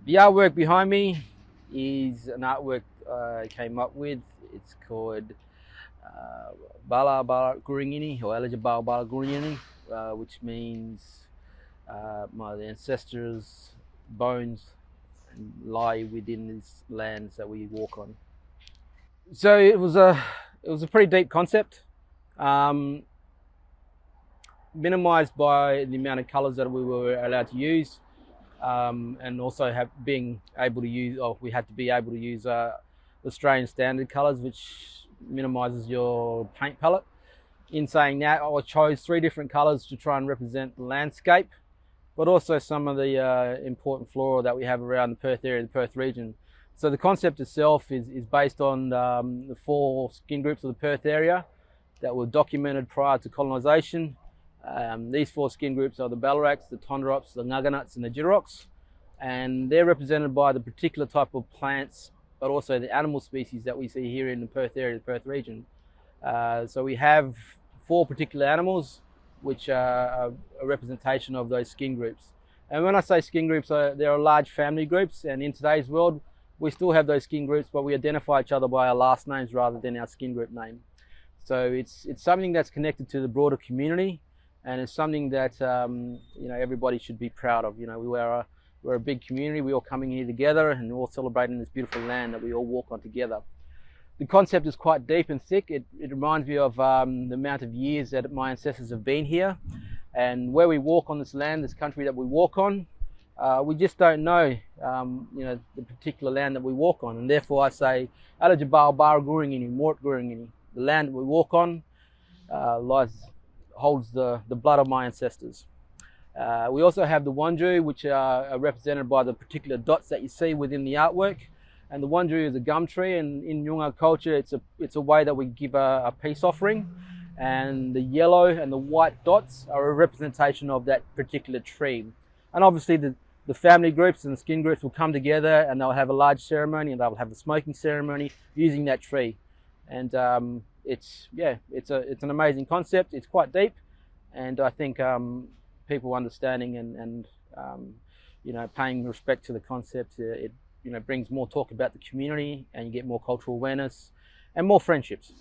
The artwork behind me is an artwork I came up with. It's called Bala Bala Gooringiny, or Elijah Bala Bala Gooringiny, which means my ancestors' bones lie within these lands that we walk on. So it was a pretty deep concept, um, minimized by the amount of colours that we were allowed to use. And also being able to use, or we had to be able to use Australian standard colours, which minimises your paint palette. In saying that, I chose 3 different colours to try and represent the landscape, but also some of the important flora that we have around the Perth area, the Perth region. So the concept itself is based on the 4 skin groups of the Perth area that were documented prior to colonisation. These 4 skin groups are the Ballaraks, the Tondrops, the Nguggnuts and the Girox, and they're represented by the particular type of plants, but also the animal species that we see here in the Perth area, the Perth region. So we have 4 particular animals which are a representation of those skin groups. And when I say skin groups, there are large family groups, and in today's world we still have those skin groups, but we identify each other by our last names rather than our skin group name. So it's something that's connected to the broader community, and it's something that everybody should be proud of. We're a big community. We're all coming here together and all celebrating this beautiful land that we all walk on together. The concept is quite deep and thick. It reminds me of the amount of years that my ancestors have been here, and where we walk on this land, this country that we walk on. We just don't know, the particular land that we walk on, and therefore I say, Alajabal Bar Gooringiny, Mort Gooringiny. The land that we walk on holds the blood of my ancestors. We also have the Wandju, which are represented by the particular dots that you see within the artwork. And the Wandju is a gum tree, and in Noongar culture, it's a way that we give a peace offering. And the yellow and the white dots are a representation of that particular tree. And obviously the family groups and the skin groups will come together, and they'll have a large ceremony, and they'll have a smoking ceremony using that tree. And it's an amazing concept. It's quite deep, and I think people understanding and paying respect to the concept, it brings more talk about the community, and you get more cultural awareness and more friendships.